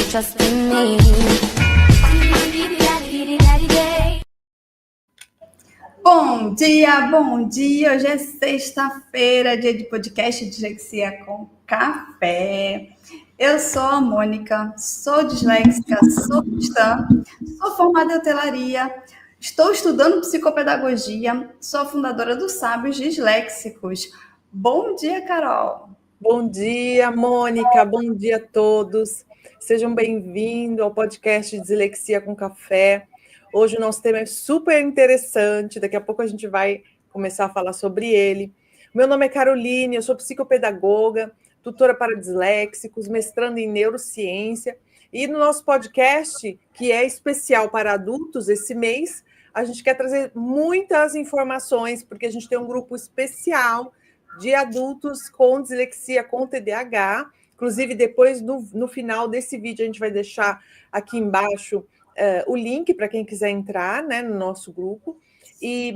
trust in me. Bom dia! Hoje é sexta-feira, dia de podcast Dislexia com Café. Eu sou a Mônica, sou disléxica, sou cristã, sou formada em hotelaria, estou estudando psicopedagogia, sou fundadora do Sábios Disléxicos. Bom dia, Carol! Bom dia, Mônica, bom dia a todos. Sejam bem-vindos ao podcast Dislexia com Café. Hoje o nosso tema é super interessante, daqui a pouco a gente vai começar a falar sobre ele. Meu nome é Caroline, eu sou psicopedagoga, tutora para disléxicos, mestrando em neurociência. E no nosso podcast, que é especial para adultos esse mês, a gente quer trazer muitas informações, porque a gente tem um grupo especial de adultos com dislexia, com TDAH. Inclusive, depois, no final desse vídeo, a gente vai deixar aqui embaixo o link para quem quiser entrar, né, no nosso grupo. E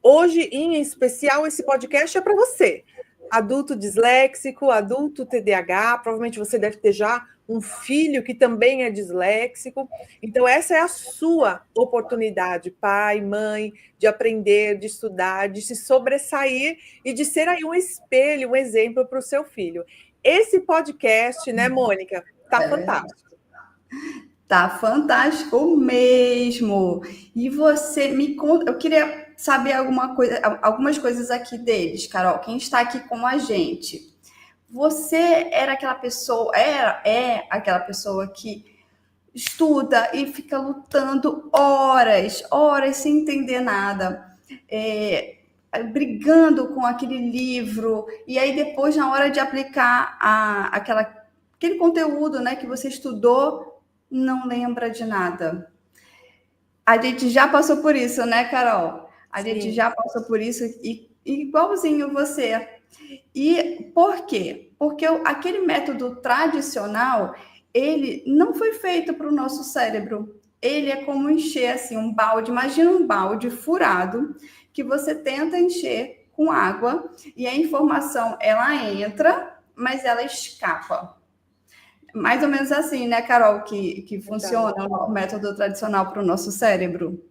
hoje, em especial, esse podcast é para você, adulto disléxico, adulto TDAH. Provavelmente você deve ter já um filho que também é disléxico. Então, essa é a sua oportunidade, pai, mãe, de aprender, de estudar, de se sobressair e de ser aí um espelho, um exemplo para o seu filho. Esse podcast, né, Mônica, tá fantástico. Tá fantástico mesmo. E você me conta, eu queria saber algumas coisas aqui deles, Carol. Quem está aqui com a gente? Você era aquela pessoa, é aquela pessoa que estuda e fica lutando horas sem entender nada, brigando com aquele livro, e aí depois, na hora de aplicar aquele conteúdo, né, que você estudou, não lembra de nada. A gente já passou por isso, né, Carol? A Sim. gente já passou por isso, e igualzinho você. E por quê? Porque aquele método tradicional, ele não foi feito para o nosso cérebro. Ele é como encher assim, um balde. Imagina um balde furado que você tenta encher com água e a informação, ela entra, mas ela escapa. Mais ou menos assim, né, Carol, que funciona o método tradicional para o nosso cérebro.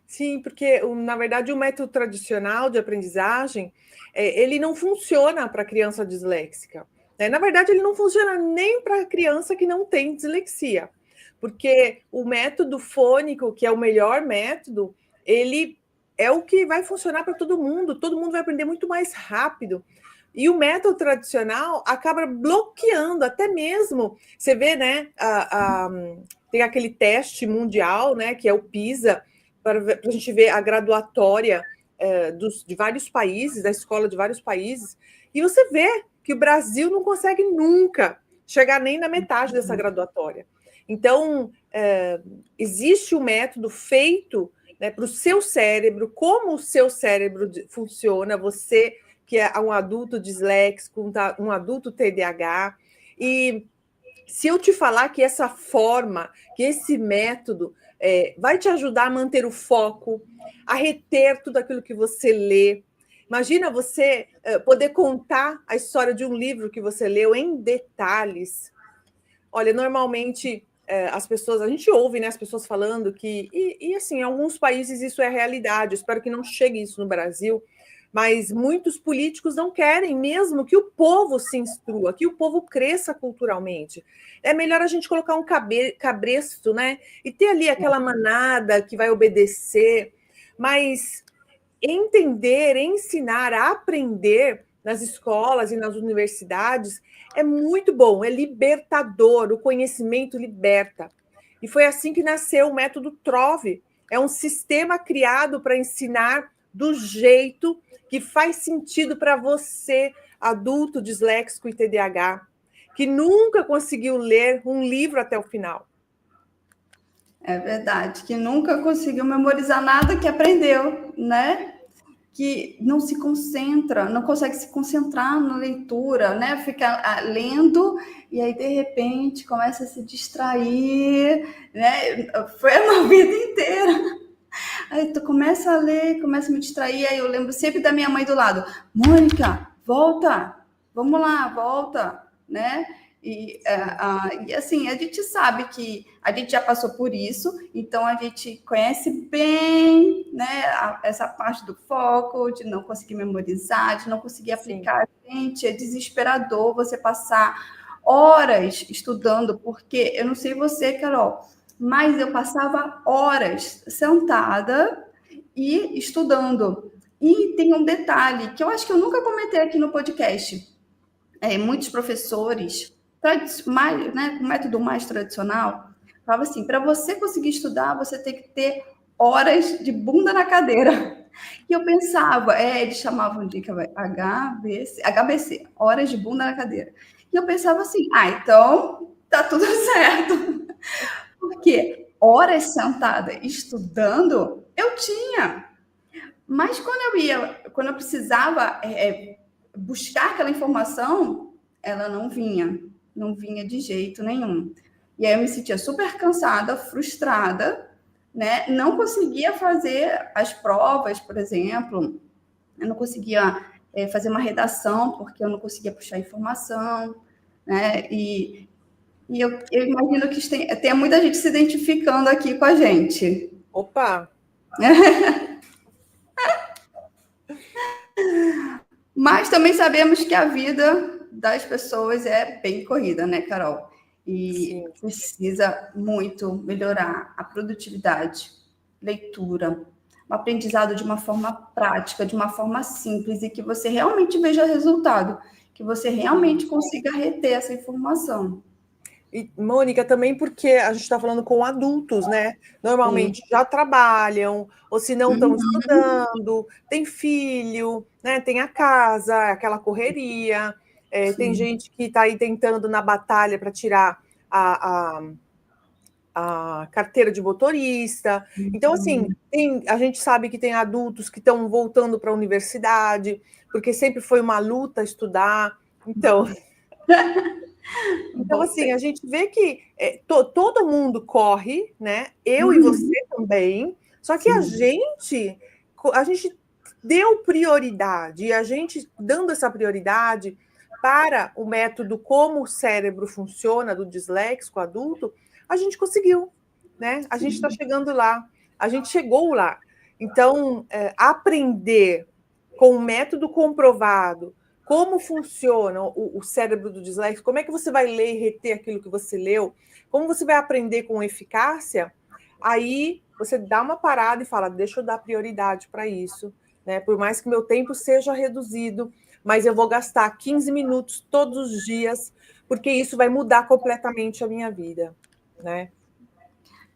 Sim, porque, na verdade, o método tradicional de aprendizagem, ele não funciona para criança disléxica. Né? Na verdade, ele não funciona nem para criança que não tem dislexia, porque o método fônico, que é o melhor método, ele é o que vai funcionar para todo mundo vai aprender muito mais rápido. E o método tradicional acaba bloqueando, até mesmo, você vê, né, tem aquele teste mundial, né, que é o PISA, para a gente ver a graduatória de vários países, da escola de vários países, e você vê que o Brasil não consegue nunca chegar nem na metade dessa graduatória. Então, existe um método feito, né, para o seu cérebro, como o seu cérebro funciona, você que é um adulto disléxico, um adulto TDAH, e se eu te falar que essa forma, que esse método vai te ajudar a manter o foco, a reter tudo aquilo que você lê. Imagina você poder contar a história de um livro que você leu em detalhes. Olha, normalmente as pessoas, a gente ouve, né, as pessoas falando que, e assim, em alguns países isso é realidade, eu espero que não chegue isso no Brasil, mas muitos políticos não querem mesmo que o povo se instrua, que o povo cresça culturalmente. É melhor a gente colocar um cabresto, né? E ter ali aquela manada que vai obedecer, mas entender, ensinar, aprender nas escolas e nas universidades é muito bom, é libertador, o conhecimento liberta. E foi assim que nasceu o método Trove. É um sistema criado para ensinar do jeito que faz sentido para você, adulto disléxico e TDAH, que nunca conseguiu ler um livro até o final. É verdade, que nunca conseguiu memorizar nada que aprendeu, né? Que não se concentra, não consegue se concentrar na leitura, né? Fica lendo e aí, de repente, começa a se distrair, né? Foi uma vida inteira. Aí tu começa a ler, começa a me distrair, aí eu lembro sempre da minha mãe do lado. Mônica, volta, vamos lá, volta, né? E assim, a gente sabe que a gente já passou por isso, então a gente conhece bem, né, essa parte do foco, de não conseguir memorizar, de não conseguir aplicar. Gente, é desesperador você passar horas estudando, porque eu não sei você, Carol, mas eu passava horas sentada e estudando. E tem um detalhe que eu acho que eu nunca comentei aqui no podcast. Muitos professores, mais, né, com método mais tradicional, falavam assim, para você conseguir estudar, você tem que ter horas de bunda na cadeira. E eu pensava, eles chamavam de HBC, horas de bunda na cadeira. E eu pensava assim, então tá tudo certo. Porque horas sentada estudando, eu tinha. Mas quando eu precisava buscar aquela informação, ela não vinha de jeito nenhum. E aí eu me sentia super cansada, frustrada, né? Não conseguia fazer as provas, por exemplo, eu não conseguia fazer uma redação, porque eu não conseguia puxar informação, né? E eu imagino que tenha muita gente se identificando aqui com a gente. Opa! Mas também sabemos que a vida das pessoas é bem corrida, né, Carol? E precisa muito melhorar a produtividade, leitura, o aprendizado de uma forma prática, de uma forma simples, e que você realmente veja resultado, que você realmente consiga reter essa informação. E, Mônica, também porque a gente está falando com adultos, né? Normalmente já trabalham, ou se não estão estudando, tem filho, né? Tem a casa, aquela correria, tem gente que está aí tentando na batalha para tirar a carteira de motorista. Então, assim, a gente sabe que tem adultos que estão voltando para a universidade, porque sempre foi uma luta estudar. Então, assim, a gente vê que todo mundo corre, né? Eu e você também. Só que a gente deu prioridade, e a gente dando essa prioridade para o método como o cérebro funciona do disléxico adulto, a gente conseguiu, né? A gente está chegando lá, a gente chegou lá. Então, aprender com um método comprovado como funciona o cérebro do disléxico, como é que você vai ler e reter aquilo que você leu, como você vai aprender com eficácia, aí você dá uma parada e fala, deixa eu dar prioridade para isso, né? Por mais que meu tempo seja reduzido, mas eu vou gastar 15 minutos todos os dias, porque isso vai mudar completamente a minha vida, né?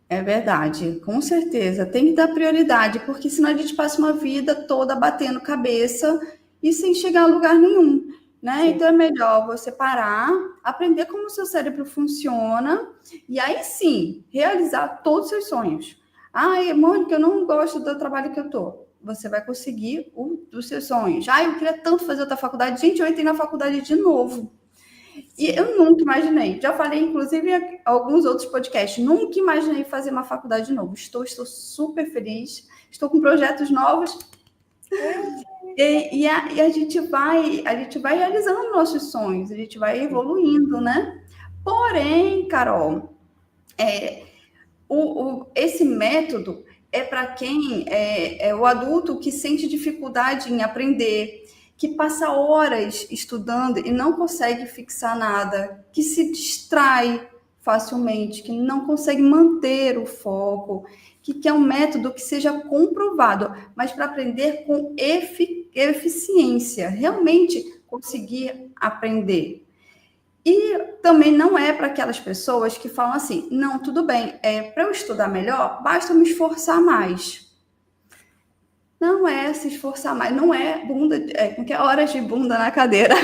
É verdade, com certeza. Tem que dar prioridade, porque senão a gente passa uma vida toda batendo cabeça e sem chegar a lugar nenhum, né? Então é melhor você parar, aprender como o seu cérebro funciona e aí sim realizar todos os seus sonhos. Ai, Mônica, eu não gosto do trabalho que eu tô. Você vai conseguir dos seus sonhos. Ah, eu queria tanto fazer outra faculdade. Gente, eu entrei na faculdade de novo. E eu nunca imaginei. Já falei, inclusive, em alguns outros podcasts. Nunca imaginei fazer uma faculdade de novo. Estou super feliz. Estou com projetos novos. E a gente vai realizando nossos sonhos. A gente vai evoluindo, né? Porém, Carol, esse método é para quem é o adulto que sente dificuldade em aprender, que passa horas estudando e não consegue fixar nada, que se distrai facilmente, que não consegue manter o foco, que quer um método que seja comprovado, mas para aprender com eficiência, realmente conseguir aprender. E também não é para aquelas pessoas que falam assim, não, tudo bem, para eu estudar melhor, basta me esforçar mais. Não é se esforçar mais, não é horas de bunda na cadeira.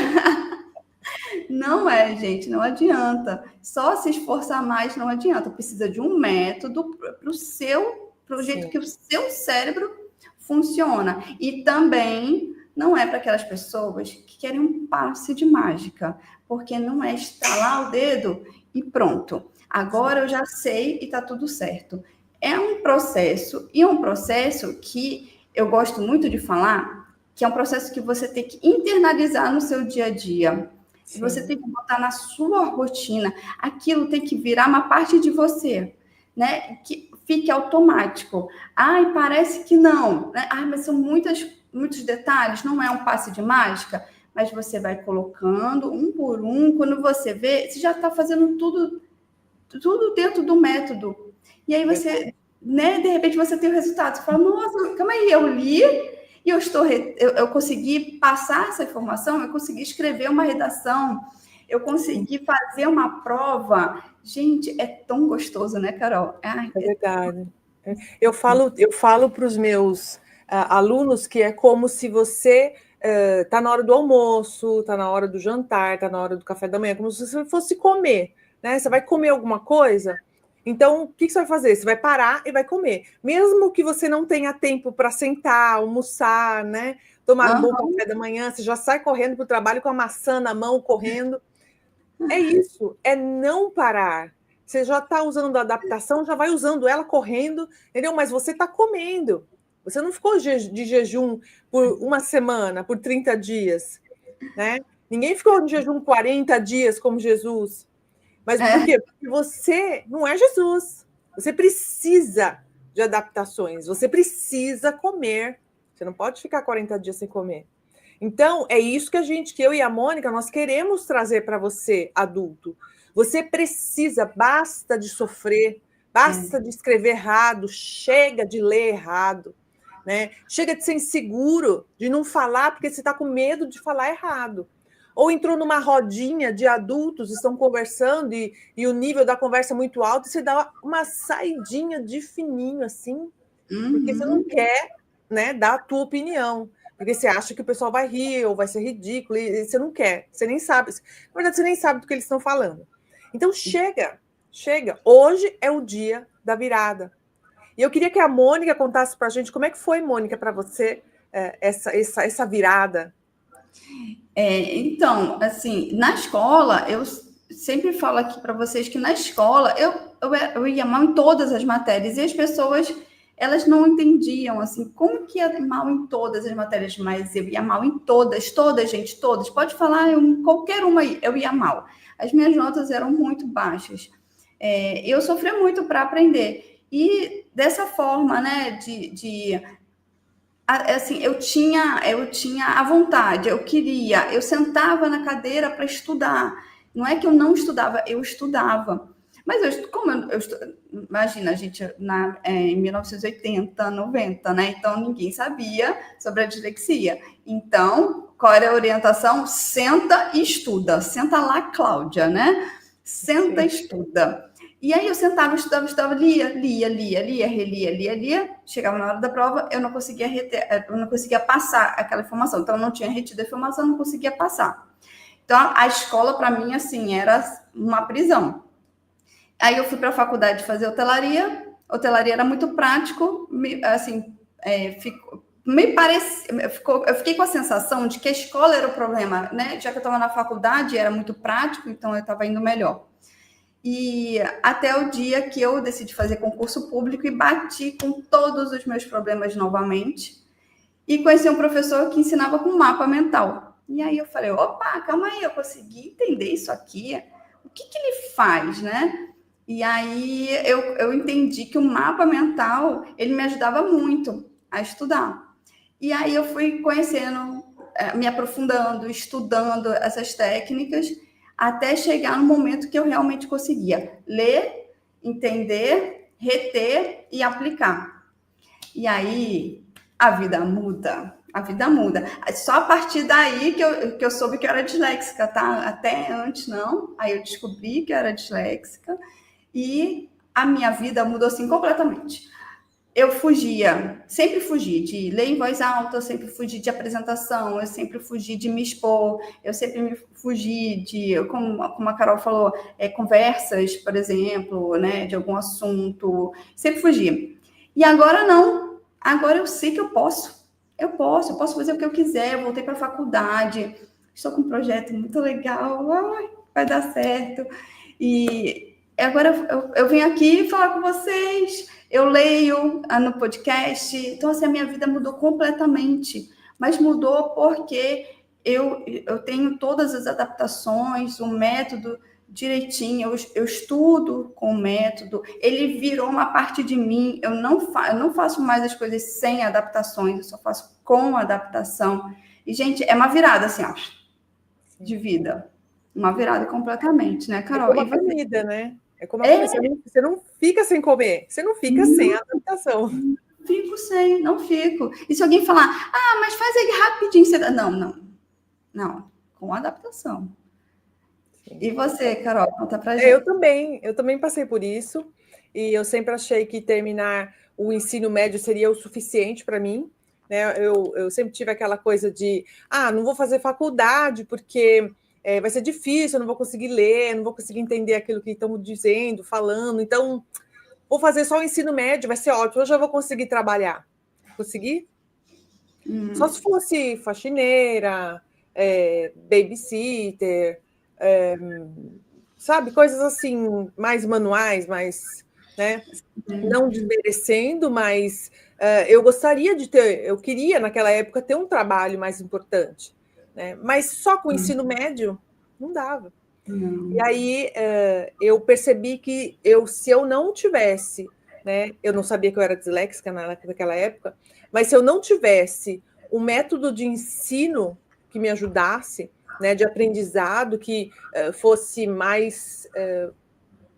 Não é, gente, não adianta. Só se esforçar mais não adianta. Precisa de um método para o jeito que o seu cérebro funciona. E também não é para aquelas pessoas que querem um passe de mágica, porque não é estalar o dedo e pronto. Agora eu já sei e está tudo certo. É um processo, e um processo que eu gosto muito de falar, que é um processo que você tem que internalizar no seu dia a dia. Sim. Você tem que botar na sua rotina. Aquilo tem que virar uma parte de você, né? Que fique automático. Ai, parece que não, né? Ai, mas são muitos detalhes, não é um passe de mágica, mas você vai colocando um por um, quando você vê, você já está fazendo tudo dentro do método. E aí você, né, de repente você tem o resultado. Você fala, nossa, calma aí, eu li e eu consegui passar essa informação, eu consegui escrever uma redação, eu consegui fazer uma prova. Gente, é tão gostoso, né, Carol? Ai, É verdade. Eu falo para os meus alunos que é como se você está na hora do almoço, está na hora do jantar, está na hora do café da manhã, como se você fosse comer, né? Você vai comer alguma coisa, então o que você vai fazer? Você vai parar e vai comer. Mesmo que você não tenha tempo para sentar, almoçar, né? Tomar um bom café da manhã, você já sai correndo para o trabalho com a maçã na mão, correndo. É isso, é não parar. Você já está usando a adaptação, já vai usando ela correndo, entendeu? Mas você está comendo. Você não ficou de jejum por uma semana, por 30 dias, né? Ninguém ficou de jejum 40 dias como Jesus. Mas por quê? Porque você não é Jesus. Você precisa de adaptações, você precisa comer. Você não pode ficar 40 dias sem comer. Então, é isso que eu e a Mônica, nós queremos trazer para você, adulto. Você precisa, basta de sofrer, basta de escrever errado, chega de ler errado, né? Chega de ser inseguro, de não falar porque você está com medo de falar errado. Ou entrou numa rodinha de adultos, estão conversando e o nível da conversa é muito alto, e você dá uma saidinha de fininho, assim, porque você não quer, né, dar a tua opinião. Porque você acha que o pessoal vai rir ou vai ser ridículo, e você não quer, você nem sabe. Na verdade, você nem sabe do que eles estão falando. Então, chega. Hoje é o dia da virada. E eu queria que a Mônica contasse para a gente como é que foi, Mônica, para você, essa virada. Então, assim, na escola, eu sempre falo aqui para vocês que na escola eu ia mal em todas as matérias e as pessoas elas não entendiam assim como que ia mal em todas as matérias, mas eu ia mal em todas, gente, todas. Pode falar, qualquer uma eu ia mal. As minhas notas eram muito baixas. Eu sofri muito para aprender e dessa forma, né, assim, eu tinha a vontade, eu queria, eu sentava na cadeira para estudar. Não é que eu não estudava, eu estudava. Mas imagina, a gente em 1980, 90, né? Então ninguém sabia sobre a dislexia. Então, qual era a orientação? Senta e estuda. Senta lá, Cláudia, né? Senta e estuda. E aí eu sentava, estudava, lia, relia. Chegava na hora da prova, eu não conseguia eu não conseguia passar aquela informação. Então, eu não tinha retido a informação, não conseguia passar. Então, a escola, para mim, assim, era uma prisão. Aí eu fui para a faculdade fazer hotelaria. Hotelaria era muito prático, assim, eu fiquei com a sensação de que a escola era o problema, né? Já que eu estava na faculdade, era muito prático, então eu estava indo melhor. E até o dia que eu decidi fazer concurso público e bati com todos os meus problemas novamente. E conheci um professor que ensinava com mapa mental. E aí eu falei, opa, calma aí, eu consegui entender isso aqui. O que ele faz, né? E aí eu entendi que o mapa mental, ele me ajudava muito a estudar. E aí eu fui conhecendo, me aprofundando, estudando essas técnicas, até chegar no momento que eu realmente conseguia ler, entender, reter e aplicar. E aí a vida muda. A vida muda. Só a partir daí que eu soube que eu era disléxica, tá? Até antes não. Aí eu descobri que eu era disléxica e a minha vida mudou assim completamente. Eu sempre fugi de ler em voz alta, eu sempre fugi de apresentação, eu sempre fugi de me expor, eu sempre me fugi de, como a Carol falou, conversas, por exemplo, né, de algum assunto, sempre fugi. E agora não, agora eu sei que eu posso fazer o que eu quiser, eu voltei para a faculdade, estou com um projeto muito legal, vai dar certo. E agora eu venho aqui falar com vocês, eu leio no podcast, então assim, a minha vida mudou completamente, mas mudou porque eu tenho todas as adaptações, o método direitinho, eu estudo com o método, ele virou uma parte de mim, eu não faço mais as coisas sem adaptações, eu só faço com adaptação. E, gente, é uma virada, assim, ó, de vida. Uma virada completamente, né, Carol? É como a comida, né? É como a comida. Você não fica sem comer, você não fica sem adaptação. Fico sem, não fico. E se alguém falar, mas faz aí rapidinho, você dá. Não, com adaptação. Sim. E você, Carol, conta pra gente. Eu também passei por isso, e eu sempre achei que terminar o ensino médio seria o suficiente para mim, né? Eu sempre tive aquela coisa de, não vou fazer faculdade porque vai ser difícil, eu não vou conseguir ler, não vou conseguir entender aquilo que estão dizendo, falando, então vou fazer só o ensino médio, vai ser ótimo, eu já vou conseguir trabalhar. Consegui? Só se fosse faxineira, babysitter, sabe, coisas assim, mais manuais, mais, né? Não desmerecendo, mas eu gostaria de ter, eu queria naquela época ter um trabalho mais importante, né? Mas só com o ensino médio não dava. E aí eu percebi que se eu não tivesse, né? Eu não sabia que eu era disléxica naquela época, mas se eu não tivesse um método de ensino que me ajudasse, né, de aprendizado que fosse mais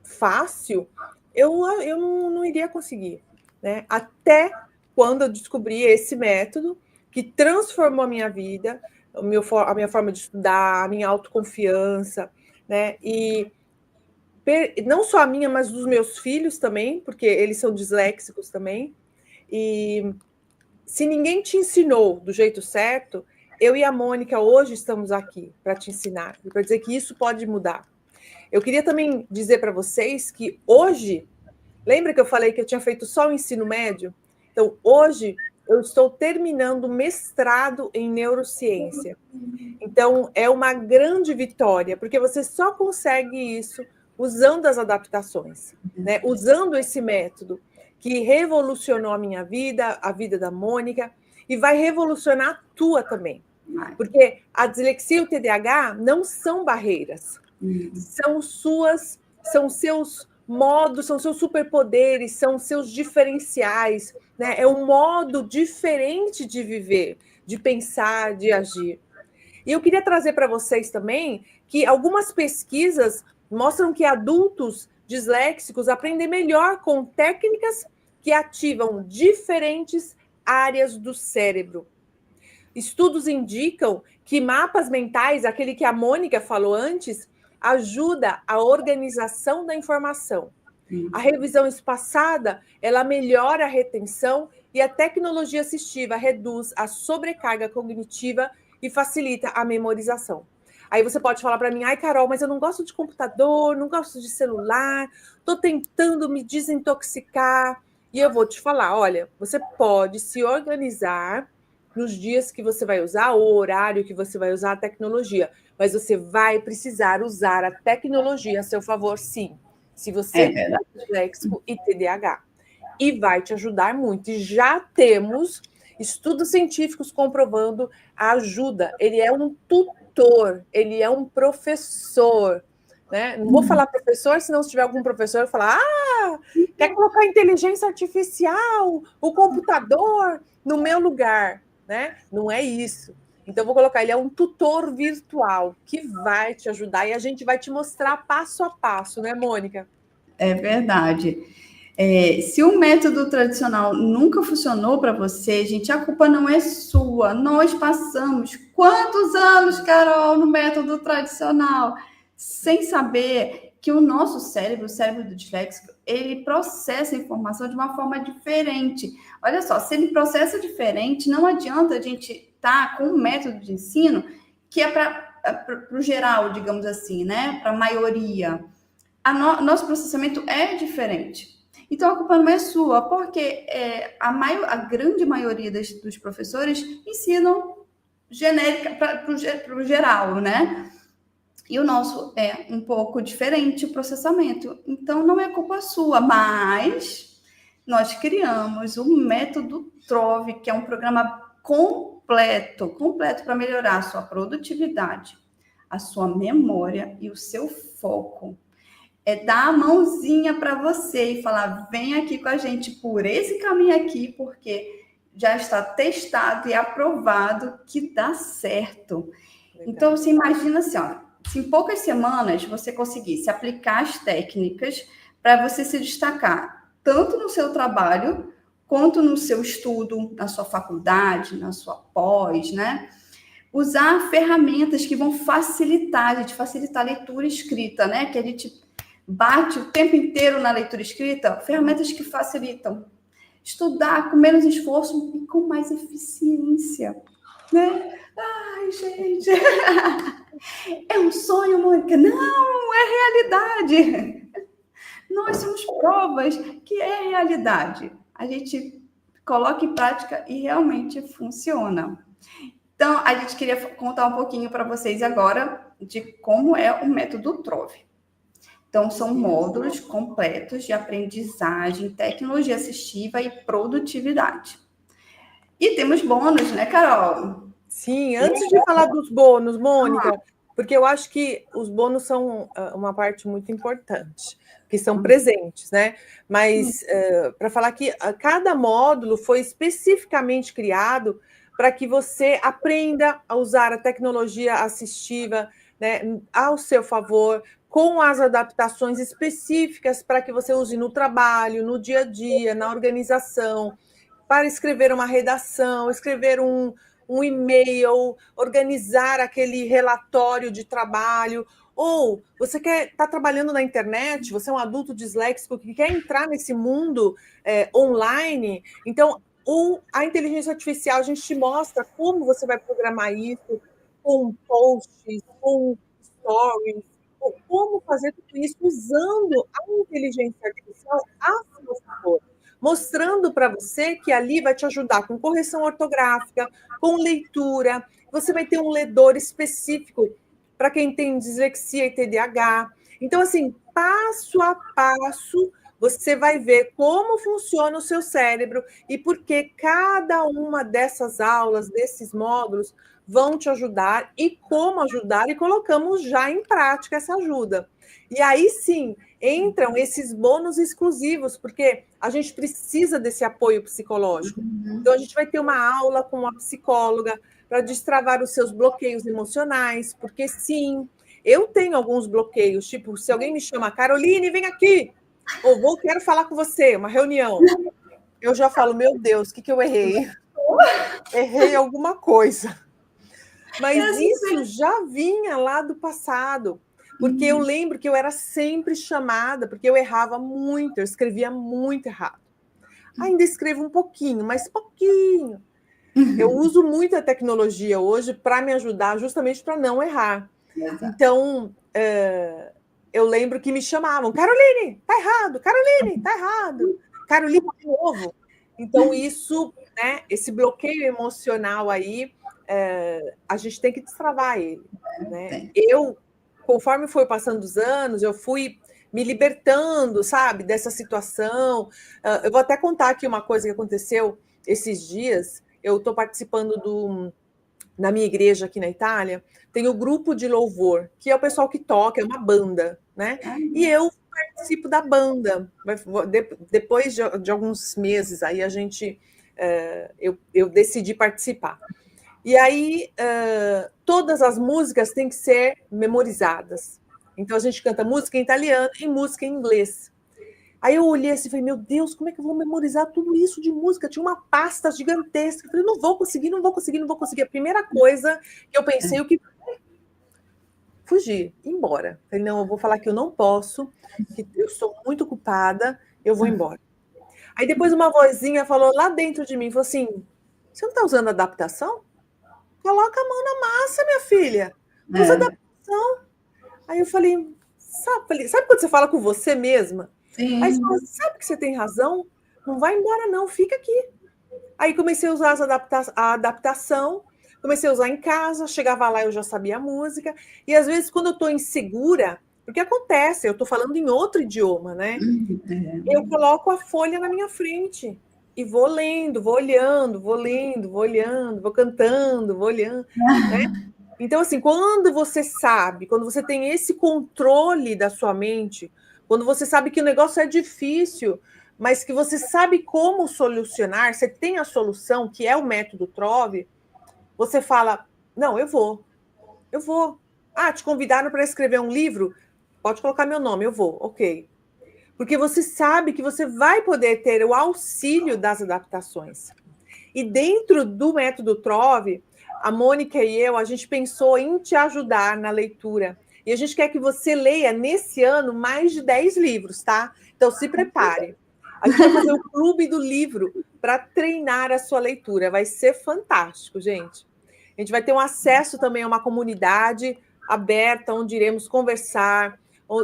fácil, eu não iria conseguir, né? Até quando eu descobri esse método que transformou a minha vida, a minha forma de estudar, a minha autoconfiança, né? E não só a minha, mas dos meus filhos também, porque eles são disléxicos também. E se ninguém te ensinou do jeito certo, eu e a Mônica hoje estamos aqui para te ensinar, para dizer que isso pode mudar. Eu queria também dizer para vocês que hoje, lembra que eu falei que eu tinha feito só o ensino médio? Então, hoje, eu estou terminando o mestrado em neurociência. Então, é uma grande vitória, porque você só consegue isso usando as adaptações, né? Usando esse método que revolucionou a minha vida, a vida da Mônica, e vai revolucionar a tua também. Porque a dislexia e o TDAH não são barreiras, são seus modos, são seus superpoderes, são seus diferenciais, né? É um modo diferente de viver, de pensar, de agir. E eu queria trazer para vocês também que algumas pesquisas mostram que adultos disléxicos aprendem melhor com técnicas que ativam diferentes áreas do cérebro. Estudos indicam que mapas mentais, aquele que a Mônica falou antes, ajuda a organização da informação. A revisão espaçada, ela melhora a retenção e a tecnologia assistiva reduz a sobrecarga cognitiva e facilita a memorização. Aí você pode falar para mim, Carol, mas eu não gosto de computador, não gosto de celular, estou tentando me desintoxicar. E eu vou te falar, olha, você pode se organizar nos dias que você vai usar, o horário que você vai usar a tecnologia, mas você vai precisar usar a tecnologia a seu favor, sim, se você é disléxico e TDAH. E vai te ajudar muito. E já temos estudos científicos comprovando a ajuda. Ele é um tutor, ele é um professor, né? Não vou falar professor, senão se tiver algum professor falar, quer colocar inteligência artificial, o computador no meu lugar, né? Não é isso. Então, eu vou colocar, ele é um tutor virtual que vai te ajudar e a gente vai te mostrar passo a passo, né, Mônica? É verdade. Se o método tradicional nunca funcionou para você, gente, a culpa não é sua. Nós passamos quantos anos, Carol, no método tradicional, sem saber que o nosso cérebro, o cérebro do disléxico, ele processa a informação de uma forma diferente. Olha só, se ele processa diferente, não adianta a gente estar com um método de ensino que é para o geral, digamos assim, né? Para a maioria. Nosso processamento é diferente. Então, a culpa não é sua, porque a grande maioria dos professores ensinam genérica para o geral, né? E o nosso é um pouco diferente o processamento. Então, não é culpa sua, mas nós criamos o método Trove, que é um programa com completo para melhorar a sua produtividade, a sua memória e o seu foco. É dar a mãozinha para você e falar, vem aqui com a gente por esse caminho aqui, porque já está testado e aprovado que dá certo. Legal. Então, você imagina assim, ó, se em poucas semanas você conseguisse aplicar as técnicas para você se destacar, tanto no seu trabalho, quanto no seu estudo, na sua faculdade, na sua pós, né? Usar ferramentas que vão facilitar a leitura e escrita, né? Que a gente bate o tempo inteiro na leitura escrita, ferramentas que facilitam. Estudar com menos esforço e com mais eficiência, né? Ai, gente, é um sonho, Mônica? Não, é realidade. Nós somos provas que é realidade. A gente coloca em prática e realmente funciona. Então, a gente queria contar um pouquinho para vocês agora de como é o método Trove. Então, são módulos completos de aprendizagem, tecnologia assistiva e produtividade. E temos bônus, né, Carol? Sim, antes de falar dos bônus, Mônica, porque eu acho que os bônus são uma parte muito importante, que são presentes, né? Mas para falar que cada módulo foi especificamente criado para que você aprenda a usar a tecnologia assistiva, né, ao seu favor, com as adaptações específicas para que você use no trabalho, no dia a dia, na organização, para escrever uma redação, escrever um e-mail, organizar aquele relatório de trabalho, ou você está trabalhando na internet, você é um adulto disléxico que quer entrar nesse mundo online, então a inteligência artificial, a gente te mostra como você vai programar isso, com posts, com stories, como fazer tudo isso usando a inteligência artificial a seu favor, mostrando para você que ali vai te ajudar com correção ortográfica, com leitura, você vai ter um ledor específico para quem tem dislexia e TDAH. Então, assim, passo a passo, você vai ver como funciona o seu cérebro e por que cada uma dessas aulas, desses módulos, vão te ajudar e como ajudar, e colocamos já em prática essa ajuda. E aí sim, entram esses bônus exclusivos, porque a gente precisa desse apoio psicológico. Então, a gente vai ter uma aula com uma psicóloga para destravar os seus bloqueios emocionais, porque sim, eu tenho alguns bloqueios, tipo, se alguém me chama, Caroline, vem aqui, ou quero falar com você, uma reunião, eu já falo, meu Deus, o que eu errei? Errei alguma coisa. Mas isso já vinha lá do passado, porque eu lembro que eu era sempre chamada, porque eu errava muito, eu escrevia muito errado. Ainda escrevo um pouquinho, mas pouquinho. Eu uso muito a tecnologia hoje para me ajudar, justamente para não errar. Exato. Então, eu lembro que me chamavam, Caroline, tá errado, Caroline, tá errado, Caroline de novo. Então, isso, né, esse bloqueio emocional aí, a gente tem que destravar ele. Né? Eu, conforme foi passando os anos, eu fui me libertando, sabe, dessa situação. Eu vou até contar aqui uma coisa que aconteceu esses dias. Eu estou participando na minha igreja aqui na Itália, tem o grupo de louvor, que é o pessoal que toca, é uma banda, né? E eu participo da banda. Depois de alguns meses, aí a gente, eu decidi participar. E aí, todas as músicas têm que ser memorizadas. Então, a gente canta música em italiano e música em inglês. Aí eu olhei assim e falei, meu Deus, como é que eu vou memorizar tudo isso de música? Tinha uma pasta gigantesca. Eu falei, não vou conseguir. A primeira coisa que eu pensei, fugir, ir embora. Eu falei, não, eu vou falar que eu não posso, que eu sou muito ocupada, eu vou embora. Aí depois uma vozinha falou lá dentro de mim, falou assim, você não está usando adaptação? Coloca a mão na massa, minha filha. Usa adaptação. Aí eu falei, sabe quando você fala com você mesma? Sim. Aí você fala, sabe que você tem razão? Não vai embora não, fica aqui. Aí comecei a usar a adaptação, comecei a usar em casa, chegava lá eu já sabia a música, e às vezes quando eu estou insegura, porque acontece, eu estou falando em outro idioma, né? Eu coloco a folha na minha frente. e vou lendo, vou olhando, vou lendo, vou olhando, vou cantando, vou olhando, né? Então, assim, quando você sabe, quando você tem esse controle da sua mente, quando você sabe que o negócio é difícil, mas que você sabe como solucionar, você tem a solução, que é o método Trove, você fala, não, eu vou. Ah, te convidaram para escrever um livro? Pode colocar meu nome, eu vou, ok. Porque você sabe que você vai poder ter o auxílio das adaptações. E dentro do método Trove, a Mônica e eu, a gente pensou em te ajudar na leitura. E a gente quer que você leia nesse ano mais de 10 livros, tá? Então se prepare. A gente vai fazer o clube do livro para treinar a sua leitura. Vai ser fantástico, gente. A gente vai ter um acesso também a uma comunidade aberta, onde iremos conversar.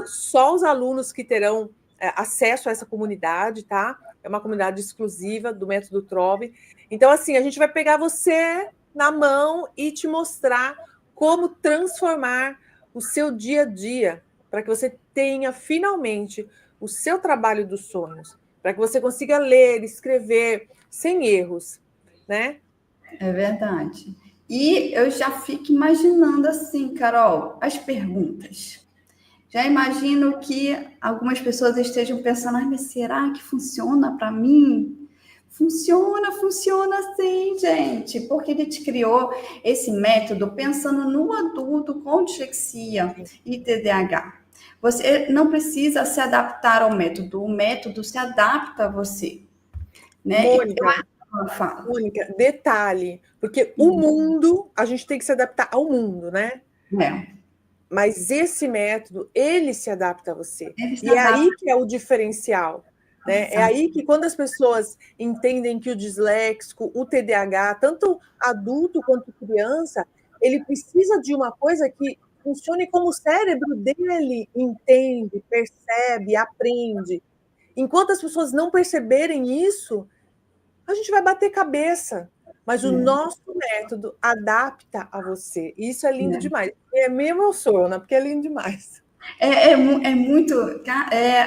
Só os alunos que terão acesso a essa comunidade, tá? É uma comunidade exclusiva do Método Trove. Então, assim, a gente vai pegar você na mão e te mostrar como transformar o seu dia a dia para que você tenha finalmente o seu trabalho dos sonhos, para que você consiga ler, escrever sem erros, né? É verdade. E eu já fico imaginando assim, Carol, as perguntas. Já imagino que algumas pessoas estejam pensando, mas será que funciona para mim? Funciona sim, gente, porque ele te criou esse método pensando no adulto com dislexia e TDAH. Você não precisa se adaptar ao método, o método se adapta a você, né? Mônica, detalhe, porque o mundo, a gente tem que se adaptar ao mundo, né? É. Mas esse método, ele se adapta a você. Ele se E é adapta. aí que é o diferencial. Né? É aí que quando as pessoas entendem que o disléxico, o TDAH, tanto adulto quanto criança, ele precisa de uma coisa que funcione como o cérebro dele entende, percebe, aprende. Enquanto as pessoas não perceberem isso, a gente vai bater cabeça. Mas o nosso método adapta a você. E isso é lindo demais. E me emociona, porque é lindo demais. É muito.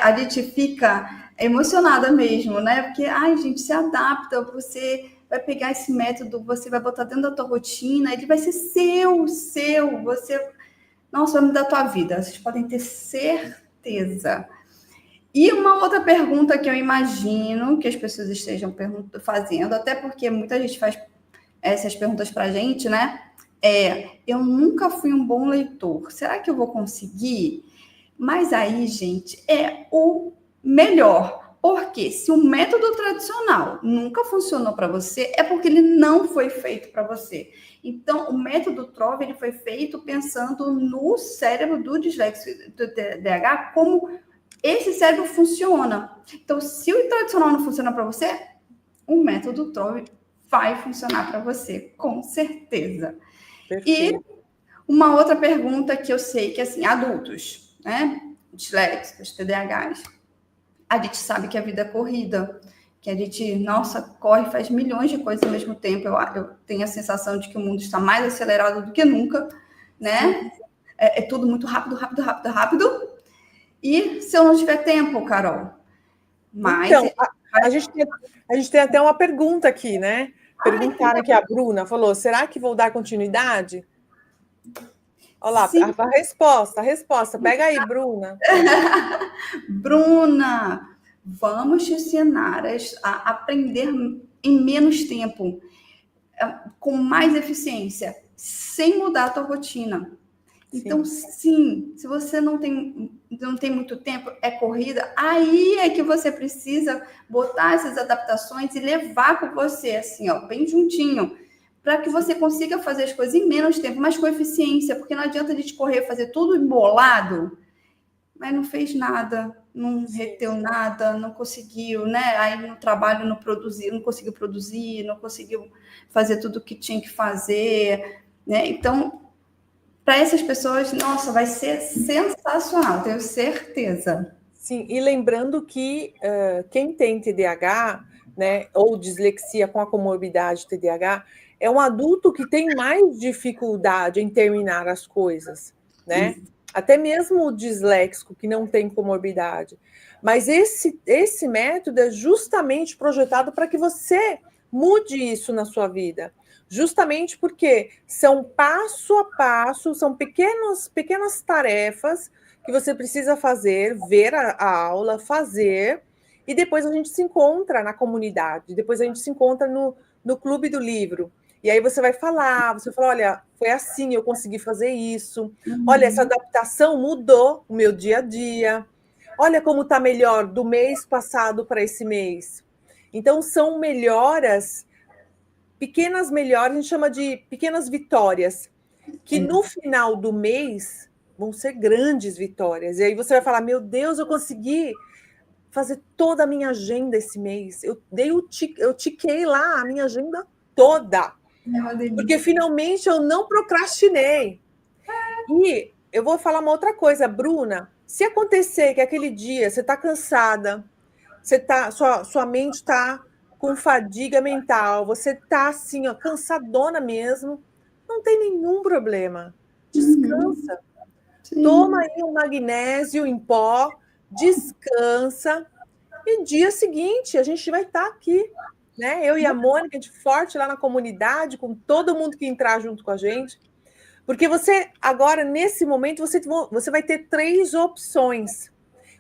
A gente fica emocionada mesmo, né? Porque, ai, gente, se adapta, você vai pegar esse método, você vai botar dentro da tua rotina, ele vai ser seu, você. Nossa, vai mudar a tua vida, vocês podem ter certeza. E uma outra pergunta que eu imagino que as pessoas estejam fazendo, até porque muita gente faz essas perguntas pra gente, né? Eu nunca fui um bom leitor, será que eu vou conseguir? Mas aí, gente, é o melhor. Porque se o método tradicional nunca funcionou para você, é porque ele não foi feito para você. Então, o método Trove ele foi feito pensando no cérebro do disléxico do TDAH, como esse cérebro funciona. Então, se o tradicional não funciona para você, o método Trove vai funcionar para você, com certeza. Perfeito. E uma outra pergunta que eu sei que, assim, adultos, né? Disléxicos, TDAHs, a gente sabe que a vida é corrida, que a gente, nossa, corre, faz milhões de coisas ao mesmo tempo. Eu tenho a sensação de que o mundo está mais acelerado do que nunca, né? É tudo muito rápido, rápido, rápido, rápido. E se eu não tiver tempo, Carol? Mas então, a gente tem até uma pergunta aqui, né? Perguntaram aqui, a Bruna falou, será que vou dar continuidade? Olha lá, a resposta. Pega aí, Bruna. Bruna, vamos te ensinar a aprender em menos tempo, com mais eficiência, sem mudar a tua rotina. Então, sim, se você não tem muito tempo, é corrida, aí é que você precisa botar essas adaptações e levar com você, assim, ó, bem juntinho, para que você consiga fazer as coisas em menos tempo, mas com eficiência, porque não adianta a gente correr, fazer tudo embolado, mas não fez nada, não reteu nada, não conseguiu, né? Aí no trabalho não produziu, não conseguiu produzir, não conseguiu fazer tudo o que tinha que fazer, né? Então, para essas pessoas, nossa, vai ser sensacional, tenho certeza. Sim, e lembrando que quem tem TDAH, né, ou dislexia com a comorbidade TDAH, é um adulto que tem mais dificuldade em terminar as coisas, né? até mesmo o disléxico, que não tem comorbidade. Mas esse método é justamente projetado para que você mude isso na sua vida. Justamente porque são passo a passo, são pequenas tarefas que você precisa fazer, ver a aula, fazer, e depois a gente se encontra na comunidade, depois a gente se encontra no Clube do Livro. E aí você vai falar, você fala, olha, foi assim, eu consegui fazer isso. Olha, essa adaptação mudou o meu dia a dia. Olha como está melhor do mês passado para esse mês. Então, são melhoras, pequenas melhoras, a gente chama de pequenas vitórias, que no final do mês vão ser grandes vitórias. E aí você vai falar, meu Deus, eu consegui fazer toda a minha agenda esse mês. Eu tiquei lá a minha agenda toda. Porque finalmente eu não procrastinei. E eu vou falar uma outra coisa, Bruna. Se acontecer que aquele dia você está cansada, sua mente está com fadiga mental, você está assim, ó, cansadona mesmo, não tem nenhum problema. Descansa. Toma aí um magnésio em pó, descansa. E dia seguinte a gente vai estar aqui, né? Eu e a Mônica, de forte lá na comunidade, com todo mundo que entrar junto com a gente. Porque você, agora, nesse momento, você vai ter 3 opções.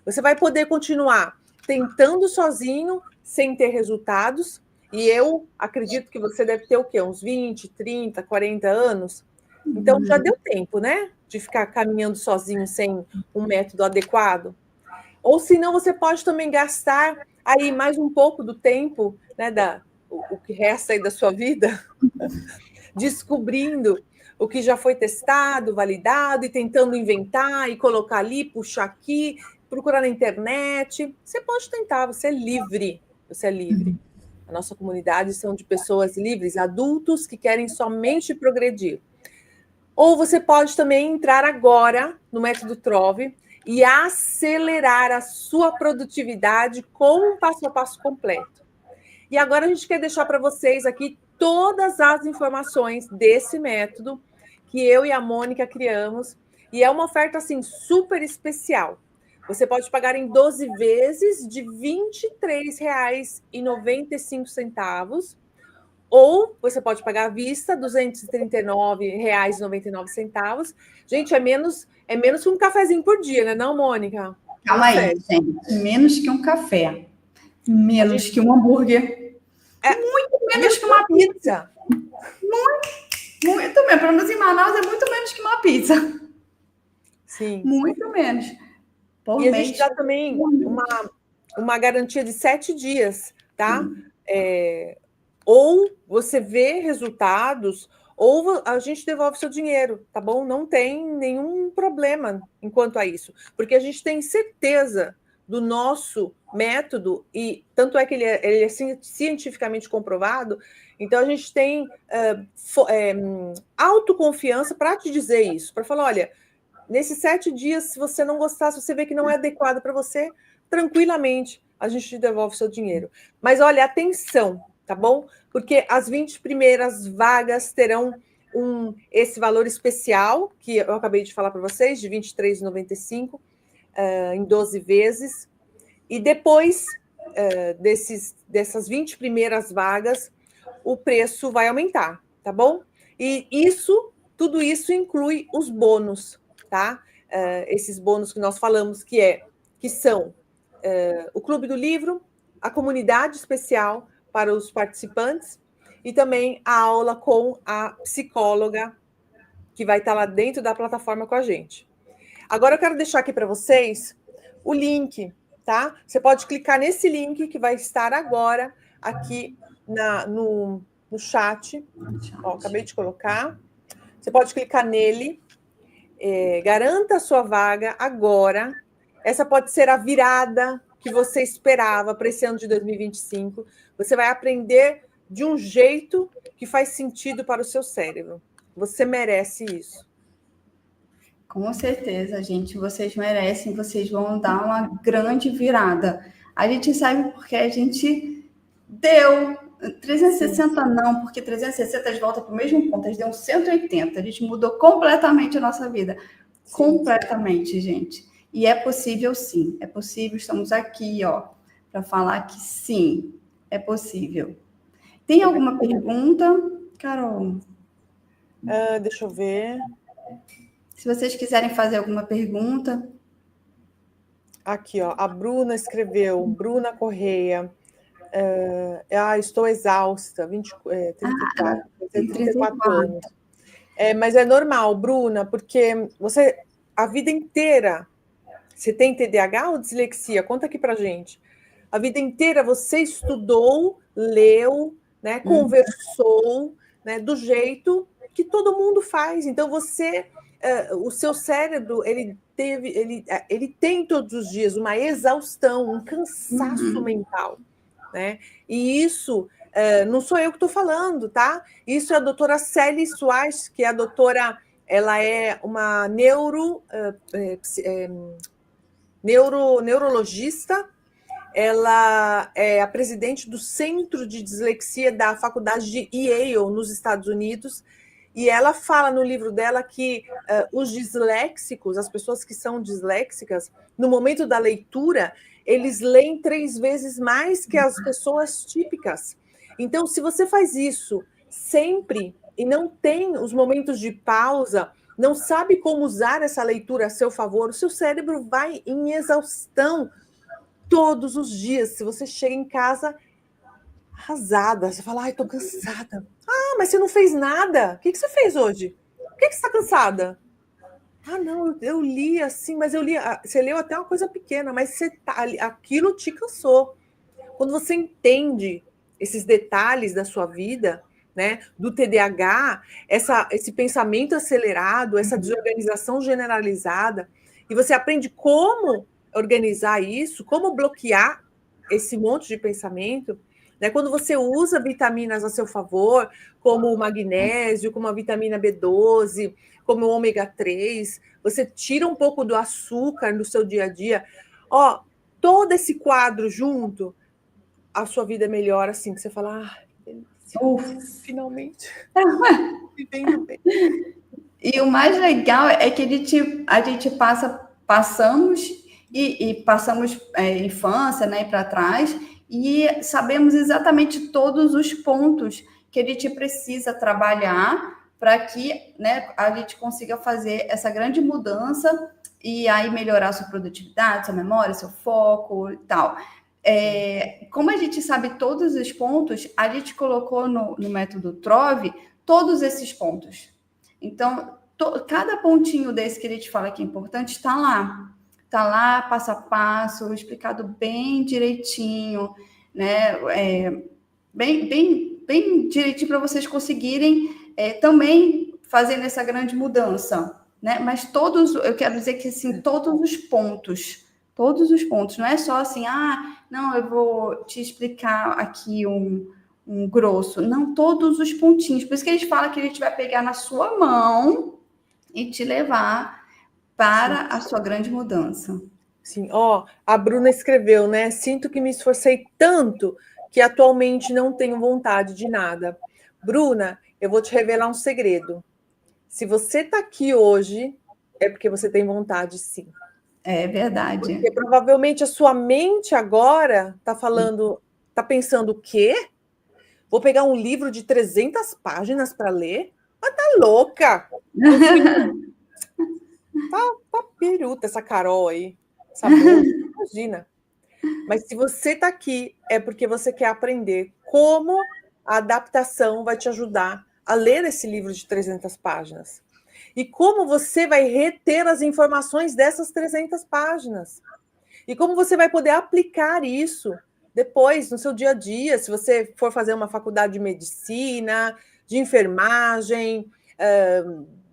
Você vai poder continuar tentando sozinho, sem ter resultados. E eu acredito que você deve ter o quê? Uns 20, 30, 40 anos. Então, já deu tempo, né? De ficar caminhando sozinho, sem um método adequado. Ou, se não, você pode também gastar aí mais um pouco do tempo, né, o que resta aí da sua vida, descobrindo o que já foi testado, validado, e tentando inventar, e colocar ali, puxar aqui, procurar na internet. Você pode tentar, você é livre. Você é livre. A nossa comunidade são de pessoas livres, adultos que querem somente progredir. Ou você pode também entrar agora no método Trove e acelerar a sua produtividade com um passo a passo completo. E agora a gente quer deixar para vocês aqui todas as informações desse método que eu e a Mônica criamos, e é uma oferta assim super especial. Você pode pagar em 12 vezes de R$ 23,95, ou você pode pagar à vista R$ 239,99. Gente, é menos que um cafezinho por dia, né, não, Mônica? Calma aí, gente. Menos que um café. Menos que um hambúrguer. Muito menos que uma pizza. Muito menos. Pelo menos em Manaus é muito menos que uma pizza. Sim. Muito menos. Por mês. A gente dá também uma garantia de 7 dias, tá? Ou você vê resultados, ou a gente devolve seu dinheiro, tá bom? Não tem nenhum problema enquanto a isso, porque a gente tem certeza do nosso método, e tanto é que ele é cientificamente comprovado, então a gente tem autoconfiança para te dizer isso, para falar, olha, nesses 7 dias, se você não gostar, se você vê que não é adequado para você, tranquilamente a gente te devolve seu dinheiro. Mas olha, atenção, tá bom? Porque as 20 primeiras vagas terão esse valor especial, que eu acabei de falar para vocês, de R$ 23,95, em 12 vezes. E depois dessas 20 primeiras vagas, o preço vai aumentar, tá bom? E tudo isso inclui os bônus, tá? Esses bônus que nós falamos, que são o Clube do Livro, a comunidade especial para os participantes e também a aula com a psicóloga que vai estar lá dentro da plataforma com a gente. Agora eu quero deixar aqui para vocês o link, tá? Você pode clicar nesse link que vai estar agora aqui no chat. Ó, acabei de colocar. Você pode clicar nele. Garanta a sua vaga agora. Essa pode ser a virada que você esperava para esse ano de 2025. Você vai aprender de um jeito que faz sentido para o seu cérebro. Você merece isso. Com certeza, gente. Vocês merecem, vocês vão dar uma grande virada. A gente sabe porque a gente deu 360 não, porque 360 de volta para o mesmo ponto, a gente deu um 180, a gente mudou completamente a nossa vida. Completamente, gente. E é possível, sim. É possível. Estamos aqui, ó, para falar que sim, é possível. Tem alguma pergunta, Carol? Deixa eu ver. Se vocês quiserem fazer alguma pergunta. Aqui, ó, a Bruna escreveu, Bruna Correia. Estou exausta, 34, Tem 34 34. anos. Mas é normal, Bruna, porque você, a vida inteira, você tem TDAH ou dislexia? Conta aqui pra gente. A vida inteira você estudou, leu, né, conversou, né, do jeito que todo mundo faz. Então o seu cérebro, ele tem todos os dias uma exaustão, um cansaço mental, né? E isso não sou eu que estou falando, tá? Isso é a doutora Sally Schwartz, que é a doutora, ela é uma neurologista, ela é a presidente do Centro de Dislexia da Faculdade de Yale, nos Estados Unidos, e ela fala no livro dela que os disléxicos, as pessoas que são disléxicas, no momento da leitura, eles leem 3 vezes mais que as pessoas típicas. Então, se você faz isso sempre e não tem os momentos de pausa, não sabe como usar essa leitura a seu favor, o seu cérebro vai em exaustão todos os dias. Se você chega em casa arrasada, você fala, ai, tô cansada. Ah, mas você não fez nada. O que você fez hoje? Por que você está cansada? Ah, não, eu li assim, mas eu li. Você leu até uma coisa pequena, mas aquilo te cansou. Quando você entende esses detalhes da sua vida, né, do TDAH, esse pensamento acelerado, essa desorganização generalizada, e você aprende como organizar isso, como bloquear esse monte de pensamento, né? Quando você usa vitaminas a seu favor, como o magnésio, como a vitamina B12, como o ômega 3, você tira um pouco do açúcar no seu dia a dia. Ó, todo esse quadro junto, a sua vida melhora assim, que você fala, finalmente, vivendo bem. E o mais legal é que a gente passamos e passamos infância, né, para trás, e sabemos exatamente todos os pontos que a gente precisa trabalhar para que, né, a gente consiga fazer essa grande mudança e aí melhorar sua produtividade, sua memória, seu foco e tal. Como a gente sabe todos os pontos, a gente colocou no método Trove todos esses pontos. Então, cada pontinho desse que ele te fala que é importante está lá. Está lá, passo a passo, explicado bem direitinho, né? Bem direitinho para vocês conseguirem também fazer essa grande mudança, né? Mas eu quero dizer que assim, todos os pontos, não é só assim, não, eu vou te explicar aqui um grosso, não, todos os pontinhos, por isso que eles falam que a gente vai pegar na sua mão e te levar para a sua grande mudança. Sim, a Bruna escreveu, né? Sinto que me esforcei tanto que atualmente não tenho vontade de nada. Bruna, eu vou te revelar um segredo. Se você está aqui hoje, é porque você tem vontade, sim. É verdade. Porque provavelmente a sua mente agora está pensando o quê? Vou pegar um livro de 300 páginas para ler? Mas tá louca! Tá peruta essa Carol aí. Essa moça, imagina. Mas se você está aqui, é porque você quer aprender como a adaptação vai te ajudar a ler esse livro de 300 páginas. E como você vai reter as informações dessas 300 páginas. E como você vai poder aplicar isso depois no seu dia a dia, se você for fazer uma faculdade de medicina, de enfermagem,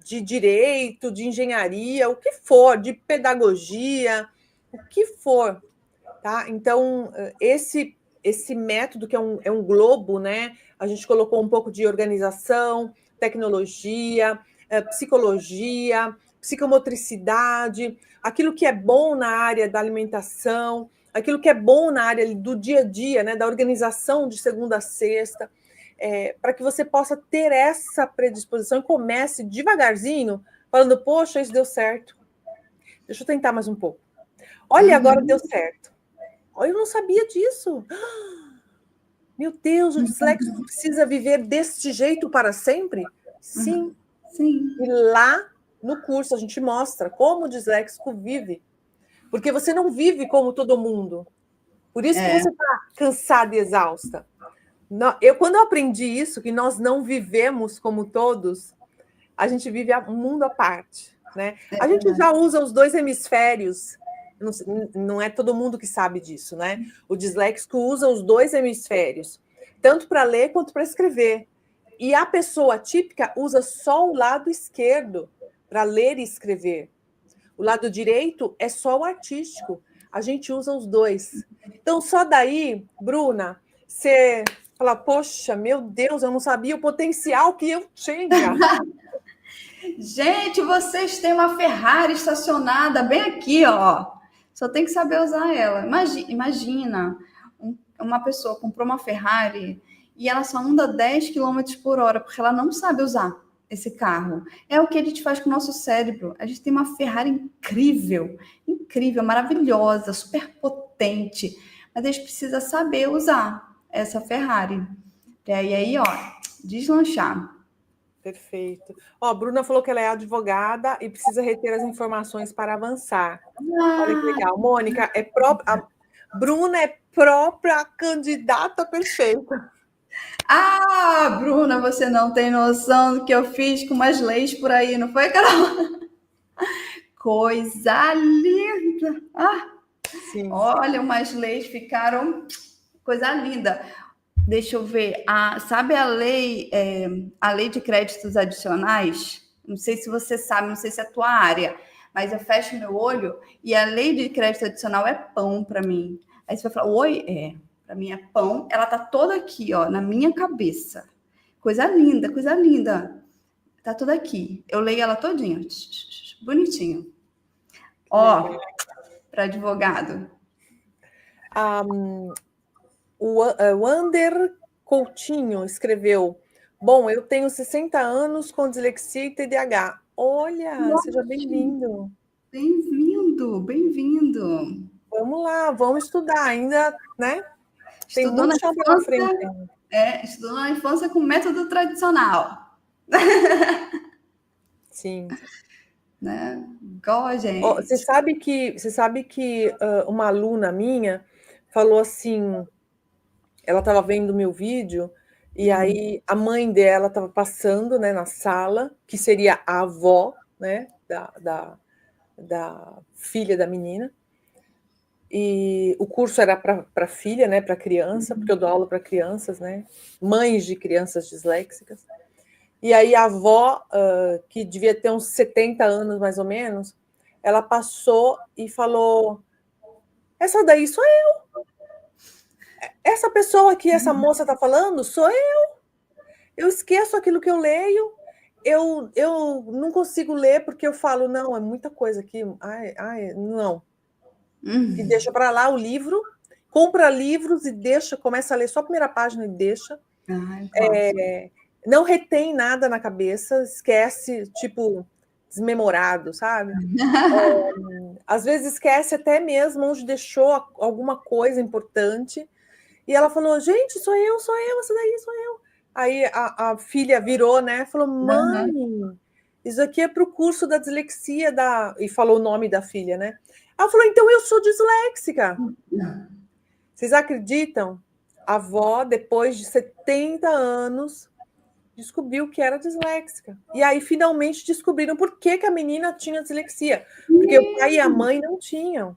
de direito, de engenharia, o que for, de pedagogia, o que for. Tá? Então, esse método, que é um globo, né? A gente colocou um pouco de organização, tecnologia, psicologia, psicomotricidade, aquilo que é bom na área da alimentação, aquilo que é bom na área do dia a dia, né? Da organização de segunda a sexta, para que você possa ter essa predisposição e comece devagarzinho, falando, poxa, isso deu certo. Deixa eu tentar mais um pouco. Olha, agora deu certo. Olha, eu não sabia disso. Meu Deus, o disléxico precisa viver deste jeito para sempre? Sim. Sim. E lá no curso a gente mostra como o disléxico vive. Porque você não vive como todo mundo. Por isso que você está cansada e exausta. Quando eu aprendi isso, que nós não vivemos como todos, a gente vive um mundo à parte. Né? A gente já usa os 2 hemisférios. Não é todo mundo que sabe disso, né? O disléxico usa os 2 hemisférios, tanto para ler quanto para escrever. E a pessoa típica usa só o lado esquerdo para ler e escrever. O lado direito é só o artístico. A gente usa os 2. Então, só daí, Bruna, você fala, poxa, meu Deus, eu não sabia o potencial que eu tinha. Gente, vocês têm uma Ferrari estacionada bem aqui, ó. Só tem que saber usar ela. Imagina uma pessoa comprou uma Ferrari e ela só anda 10 km por hora porque ela não sabe usar esse carro. É o que a gente faz com o nosso cérebro. A gente tem uma Ferrari incrível, incrível, maravilhosa, super potente, mas a gente precisa saber usar essa Ferrari. E aí, ó, deslanchar. Perfeito. Ó, a Bruna falou que ela é advogada e precisa reter as informações para avançar. Olha que legal. Mônica, a Bruna é própria candidata perfeita. Ah, Bruna, você não tem noção do que eu fiz com umas leis por aí, não foi, Carol? Coisa linda! Ah, sim. Olha, umas leis ficaram coisa linda. Deixa eu ver. Sabe a lei de créditos adicionais? Não sei se você sabe, não sei se é a tua área, mas eu fecho meu olho e a lei de crédito adicional é pão para mim. Aí você vai falar, oi, para mim é pão. Ela tá toda aqui, ó, na minha cabeça. Coisa linda, coisa linda. Tá toda aqui. Eu leio ela todinha. Bonitinho. Ó, para advogado. O Ander Coutinho escreveu: bom, eu tenho 60 anos com dislexia e TDAH. Olha, Nossa. Seja bem-vindo. Bem-vindo, bem-vindo. Vamos lá, vamos estudar ainda, né? Tem Estudou muito chão pela frente. Estudou na infância com método tradicional. Sim. Né? Igual a gente. Você sabe que uma aluna minha falou assim, ela estava vendo meu vídeo, e aí a mãe dela estava passando, né, na sala, que seria a avó, né, da filha da menina, e o curso era para filha, né, para criança, porque eu dou aula para crianças, né, mães de crianças disléxicas. E aí a avó, que devia ter uns 70 anos mais ou menos, ela passou e falou: essa daí sou eu. Essa pessoa que essa moça está falando sou eu. Eu esqueço aquilo que eu leio. Eu não consigo ler porque eu falo, não, é muita coisa aqui. Ai, não. E deixa para lá o livro, compra livros e deixa, começa a ler só a primeira página e deixa. Não retém nada na cabeça, esquece, tipo, desmemorado, sabe? Às vezes esquece até mesmo onde deixou alguma coisa importante. E ela falou, gente, sou eu, essa daí sou eu. Aí a filha virou, né? Falou, mãe, isso aqui é para o curso da dislexia e falou o nome da filha, né? Ela falou, então eu sou disléxica. Vocês acreditam? A avó, depois de 70 anos, descobriu que era disléxica. E aí, finalmente, descobriram por que a menina tinha dislexia. Porque o pai e a mãe não tinham.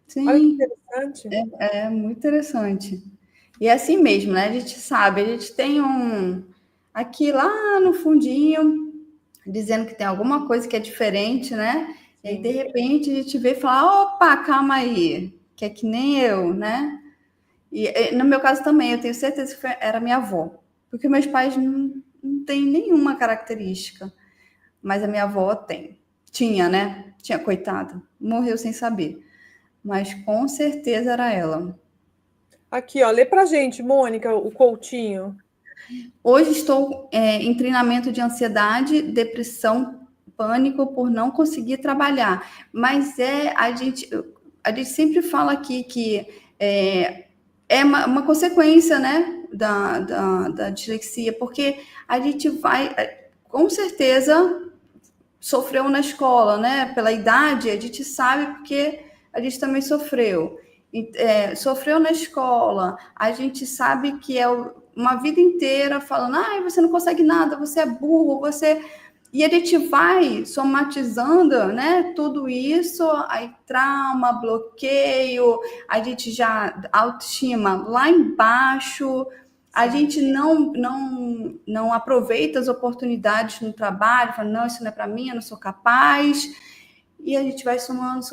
Sim. Olha que interessante. É muito interessante. E é assim mesmo, né? A gente sabe, a gente tem aqui lá no fundinho, dizendo que tem alguma coisa que é diferente, né? E aí, de repente, a gente vê e fala, opa, calma aí, que é que nem eu, né? E no meu caso também, eu tenho certeza que era minha avó. Porque meus pais não têm nenhuma característica. Mas a minha avó tem. Tinha, né? Tinha, coitada. Morreu sem saber. Mas com certeza era ela. Aqui, ó, lê pra gente, Mônica, o Coutinho. Hoje estou em treinamento de ansiedade, depressão pânico por não conseguir trabalhar. Mas a gente sempre fala aqui que é uma consequência, né, da dislexia, porque a gente vai, com certeza, sofreu na escola, né? Pela idade, a gente sabe porque a gente também sofreu. Sofreu na escola, a gente sabe que é uma vida inteira falando, você não consegue nada, você é burro, você... E a gente vai somatizando, né, tudo isso, aí trauma, bloqueio, a gente já autoestima lá embaixo, a gente não aproveita as oportunidades no trabalho, fala, não, isso não é para mim, eu não sou capaz, e a gente vai somando,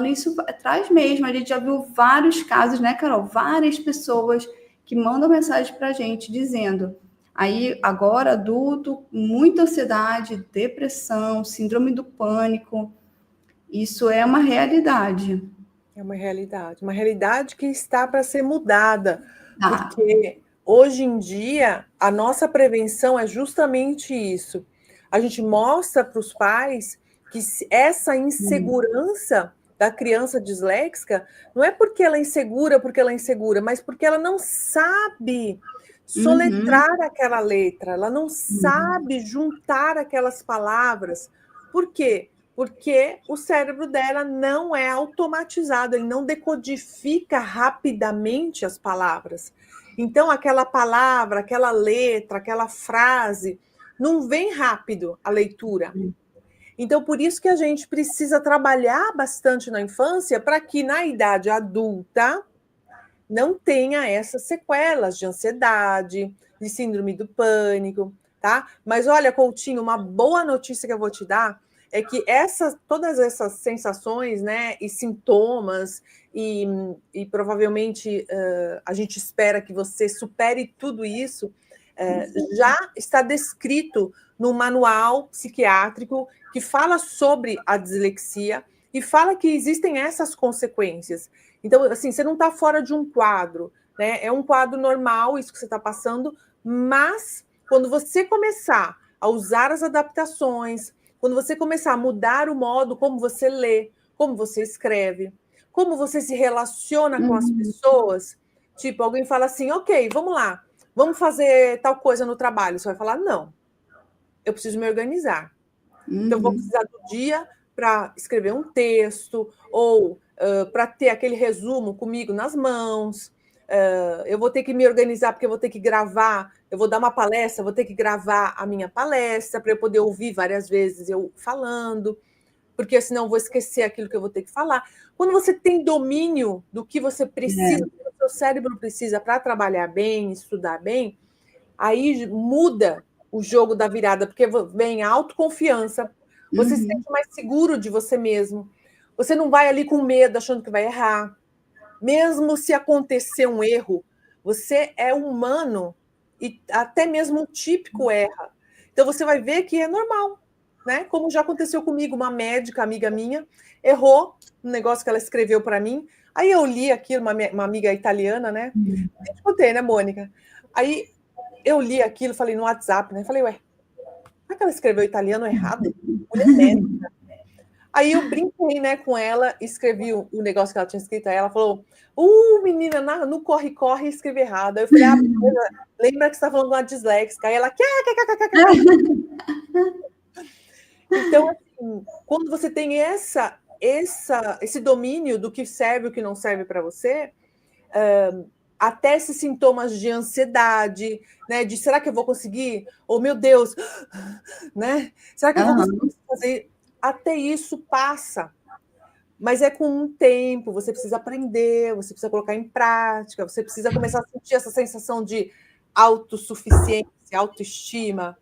e isso traz mesmo, a gente já viu vários casos, né, Carol? Várias pessoas que mandam mensagem para a gente dizendo... Aí, agora, adulto, muita ansiedade, depressão, síndrome do pânico, isso é uma realidade. É uma realidade que está para ser mudada, porque hoje em dia a nossa prevenção é justamente isso. A gente mostra para os pais que essa insegurança da criança disléxica não é porque ela é insegura, mas porque ela não sabe soletrar aquela letra, ela não sabe juntar aquelas palavras. Por quê? Porque o cérebro dela não é automatizado, ele não decodifica rapidamente as palavras. Então, aquela palavra, aquela letra, aquela frase, não vem rápido a leitura. Então, por isso que a gente precisa trabalhar bastante na infância para que na idade adulta não tenha essas sequelas de ansiedade, de síndrome do pânico, tá? Mas olha, Coutinho, uma boa notícia que eu vou te dar é que todas essas sensações, né, e sintomas, e provavelmente a gente espera que você supere tudo isso, já está descrito no manual psiquiátrico que fala sobre a dislexia e fala que existem essas consequências. Então, assim, você não está fora de um quadro, né? É um quadro normal, isso que você está passando, mas quando você começar a usar as adaptações, quando você começar a mudar o modo como você lê, como você escreve, como você se relaciona com as pessoas, tipo, alguém fala assim, ok, vamos lá, vamos fazer tal coisa no trabalho. Você vai falar, não, eu preciso me organizar. Então, vou precisar do dia para escrever um texto ou para ter aquele resumo comigo nas mãos. Eu vou ter que me organizar porque eu vou ter que gravar, eu vou dar uma palestra, vou ter que gravar a minha palestra para eu poder ouvir várias vezes eu falando, porque senão eu vou esquecer aquilo que eu vou ter que falar. Quando você tem domínio do que você precisa, do que o seu cérebro precisa para trabalhar bem, estudar bem, aí muda o jogo da virada, porque vem a autoconfiança, você se sente mais seguro de você mesmo, você não vai ali com medo, achando que vai errar. Mesmo se acontecer um erro, você é humano e até mesmo um típico erra. Então você vai ver que é normal, né? Como já aconteceu comigo, uma médica, amiga minha, errou um negócio que ela escreveu para mim. Aí eu li aquilo, uma amiga italiana, né? Eu te contei, né, Mônica? Aí eu li aquilo, falei no WhatsApp, né? Falei, ué, será que ela escreveu italiano errado? Mulher médica. Aí eu brinquei, né, com ela, escrevi o negócio que ela tinha escrito, aí ela falou, menina, no corre-corre, escrevi errado. Aí eu falei, lembra que você está falando de uma disléxica? Aí ela, Então, assim, quando você tem esse domínio do que serve e o que não serve para você, até esses sintomas de ansiedade, né, de será que eu vou conseguir? Ou, meu Deus, né? Será que eu vou conseguir fazer? Até isso passa, mas é com um tempo, você precisa aprender, você precisa colocar em prática, você precisa começar a sentir essa sensação de autossuficiência, autoestima,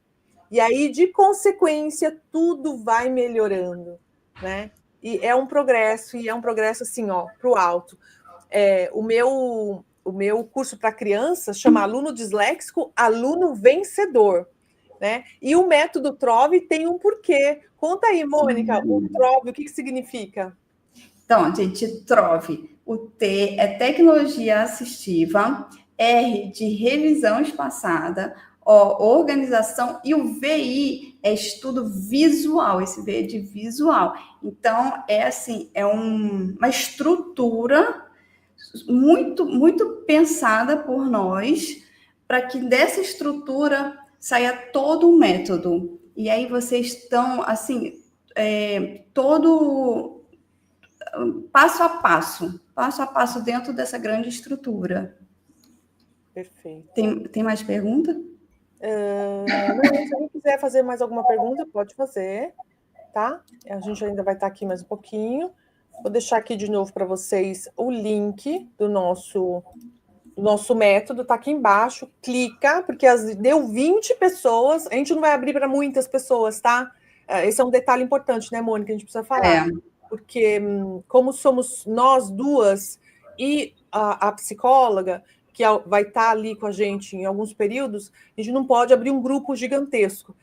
e aí, de consequência, tudo vai melhorando, né? E é um progresso assim, ó, para o alto. O meu curso para crianças chama Aluno Disléxico, Aluno Vencedor. Né? E o método TROVE tem um porquê. Conta aí, Mônica, o TROVE, o que significa? Então, gente, TROVE. O T é tecnologia assistiva, R de revisão espaçada, Ó, organização, e o VI é estudo visual, esse V é de visual. Então, é assim, é uma estrutura muito pensada por nós, para que dessa estrutura saia todo o método. E aí vocês estão, assim, todo passo a passo dentro dessa grande estrutura. Perfeito. Tem mais pergunta? Não, se alguém quiser fazer mais alguma pergunta, pode fazer, tá? A gente ainda vai estar aqui mais um pouquinho. Vou deixar aqui de novo para vocês o link do nosso método, tá aqui embaixo. Clica, porque deu 20 pessoas. A gente não vai abrir para muitas pessoas, tá? Esse é um detalhe importante, né, Mônica? A gente precisa falar. Porque, como somos nós duas e a psicóloga, que vai estar ali com a gente em alguns períodos, a gente não pode abrir um grupo gigantesco.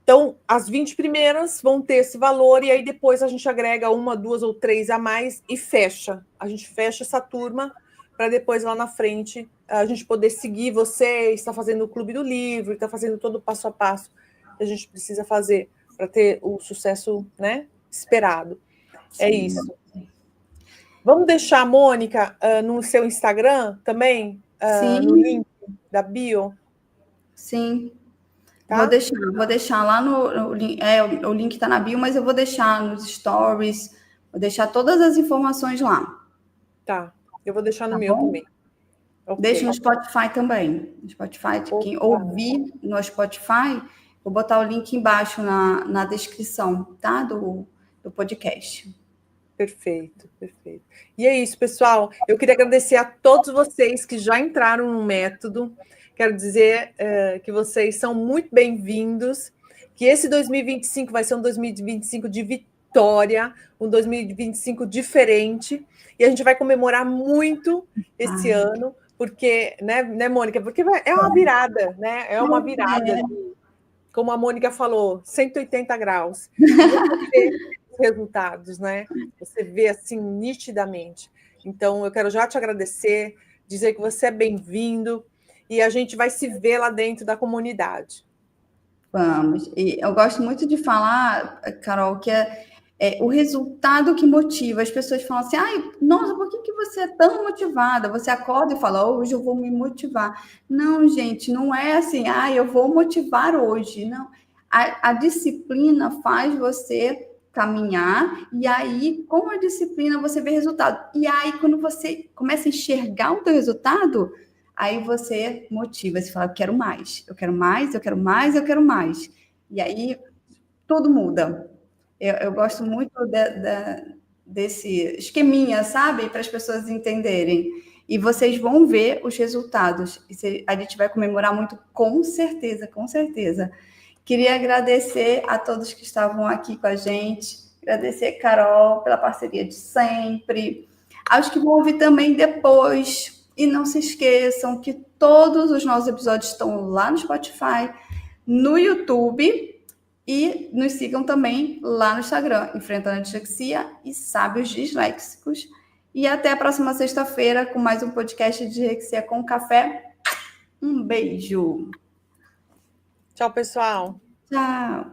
Então, as 20 primeiras vão ter esse valor, e aí depois a gente agrega 1, 2 ou 3 a mais e fecha. A gente fecha essa turma para depois, lá na frente, a gente poder seguir você, está fazendo o Clube do Livro, está fazendo todo o passo a passo que a gente precisa fazer para ter o sucesso, né, esperado. Sim. É isso. Vamos deixar a Mônica no seu Instagram também? No link da bio? Sim. Tá? Vou deixar lá o link está na bio, mas eu vou deixar nos stories, vou deixar todas as informações lá. Tá, eu vou deixar no meu também. Okay. Deixa no Spotify também. No Spotify, quem ouvir no Spotify, vou botar o link embaixo na descrição, tá? Do podcast. Perfeito, perfeito. E é isso, pessoal. Eu queria agradecer a todos vocês que já entraram no método. Quero dizer que vocês são muito bem-vindos, que esse 2025 vai ser um 2025 de vitória, um 2025 diferente, e a gente vai comemorar muito esse ano, porque, né, Mônica? Porque é uma virada, né? É uma virada, como a Mônica falou, 180 graus. Resultados, né? Você vê assim nitidamente. Então, eu quero já te agradecer, dizer que você é bem-vindo e a gente vai se ver lá dentro da comunidade. Vamos. E eu gosto muito de falar, Carol, que é o resultado que motiva. As pessoas falam assim, ai, nossa, por que você é tão motivada? Você acorda e fala, hoje eu vou me motivar. Não, gente, não é assim, ai, eu vou motivar hoje. Não. A disciplina faz você caminhar, e aí, com a disciplina, você vê resultado. E aí, quando você começa a enxergar o teu resultado, aí você motiva, você fala, eu quero mais, eu quero mais, eu quero mais, eu quero mais. E aí, tudo muda. Eu gosto muito desse esqueminha, sabe? Para as pessoas entenderem. E vocês vão ver os resultados. E a gente vai comemorar muito, com certeza, com certeza. Queria agradecer a todos que estavam aqui com a gente, agradecer, Carol, pela parceria de sempre, aos que vão ouvir também depois, e não se esqueçam que todos os nossos episódios estão lá no Spotify, no YouTube, e nos sigam também lá no Instagram, Enfrentando a Dislexia e Sábios Disléxicos. E até a próxima sexta-feira com mais um podcast de Dislexia com Café. Um beijo! Tchau, pessoal. Tchau.